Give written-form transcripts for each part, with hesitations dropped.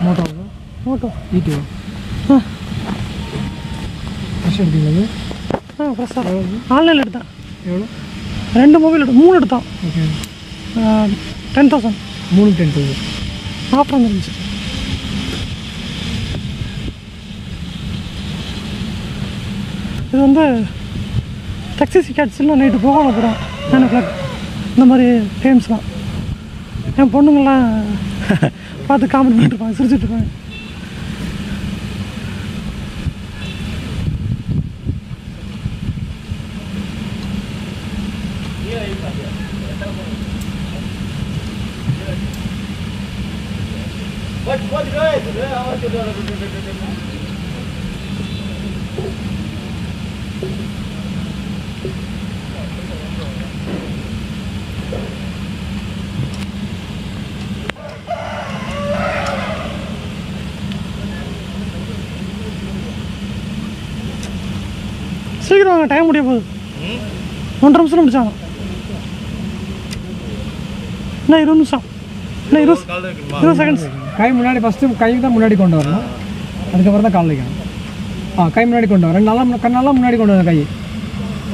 Moto E2 fresh எடுத்தீங்களா? ஃப்ரெஷ்ஷாக ஆன்லைனில் எடுத்தேன். எவ்வளோ? 2 மொபைல் 3 எடுத்தான். ஓகே 10,000. 3 10,000 ஆஃபர் வந்துருந்துச்சு. இது வந்து டெக்ஸி கேட்ஸ்லாம் நைட்டு போகணும் அப்புறம் 9 o'clock இந்த மாதிரி டைம்ஸ்லாம் என் பொண்ணுங்கள்லாம் பார்த்து காமெடி பண்ணிட்டுருப்பாங்க, சிரிச்சுட்ருப்பாங்க. சீக்கிரம் வாங்க, டைம் முடிய போகுது. 1.5 நிமிஷம் முடிச்சாங்க. இன்னும் 20 நிமிஷம், இன்னும் 20 செகண்ட்ஸ். கை முன்னாடி ஃபஸ்ட்டு கை தான் முன்னாடி கொண்டு வரணும், அதுக்கப்புறம் தான் கால் வைக்கணும். கை முன்னாடி கொண்டு வரேன், நல்லா முன்னாடி கொண்டு வரேன். கை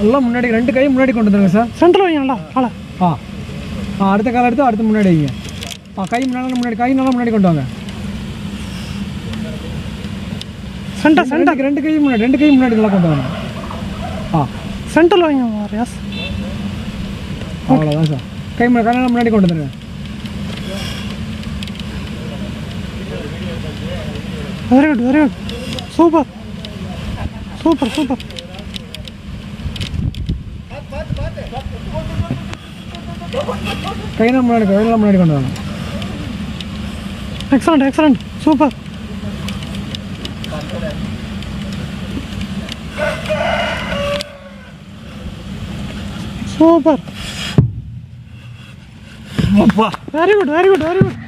நல்லா முன்னாடி, 2 கை முன்னாடி கொண்டு வந்துடுங்க சார். சென்டரில் வைங்கண்ணா காலை. அடுத்த காலை எடுத்து அடுத்து முன்னாடி வைங்க. கை முன்னாடி, கை நல்லா முன்னாடி கொண்டு வாங்க. சென்டர் 2 கை முன்னாடி, 2 கை முன்னாடி நல்லா கொண்டு வாங்க. சென்டரில் வைங்க ரியாஸ். அவ்வளோதான் சார். கை நல்லா முன்னாடி கொண்டு வந்துடுங்க. Very good, very good, super super super. கையெல்லாம் முன்னாடி கொண்டு வாங்க. Excellent excellent, super. Super, very good very good very good.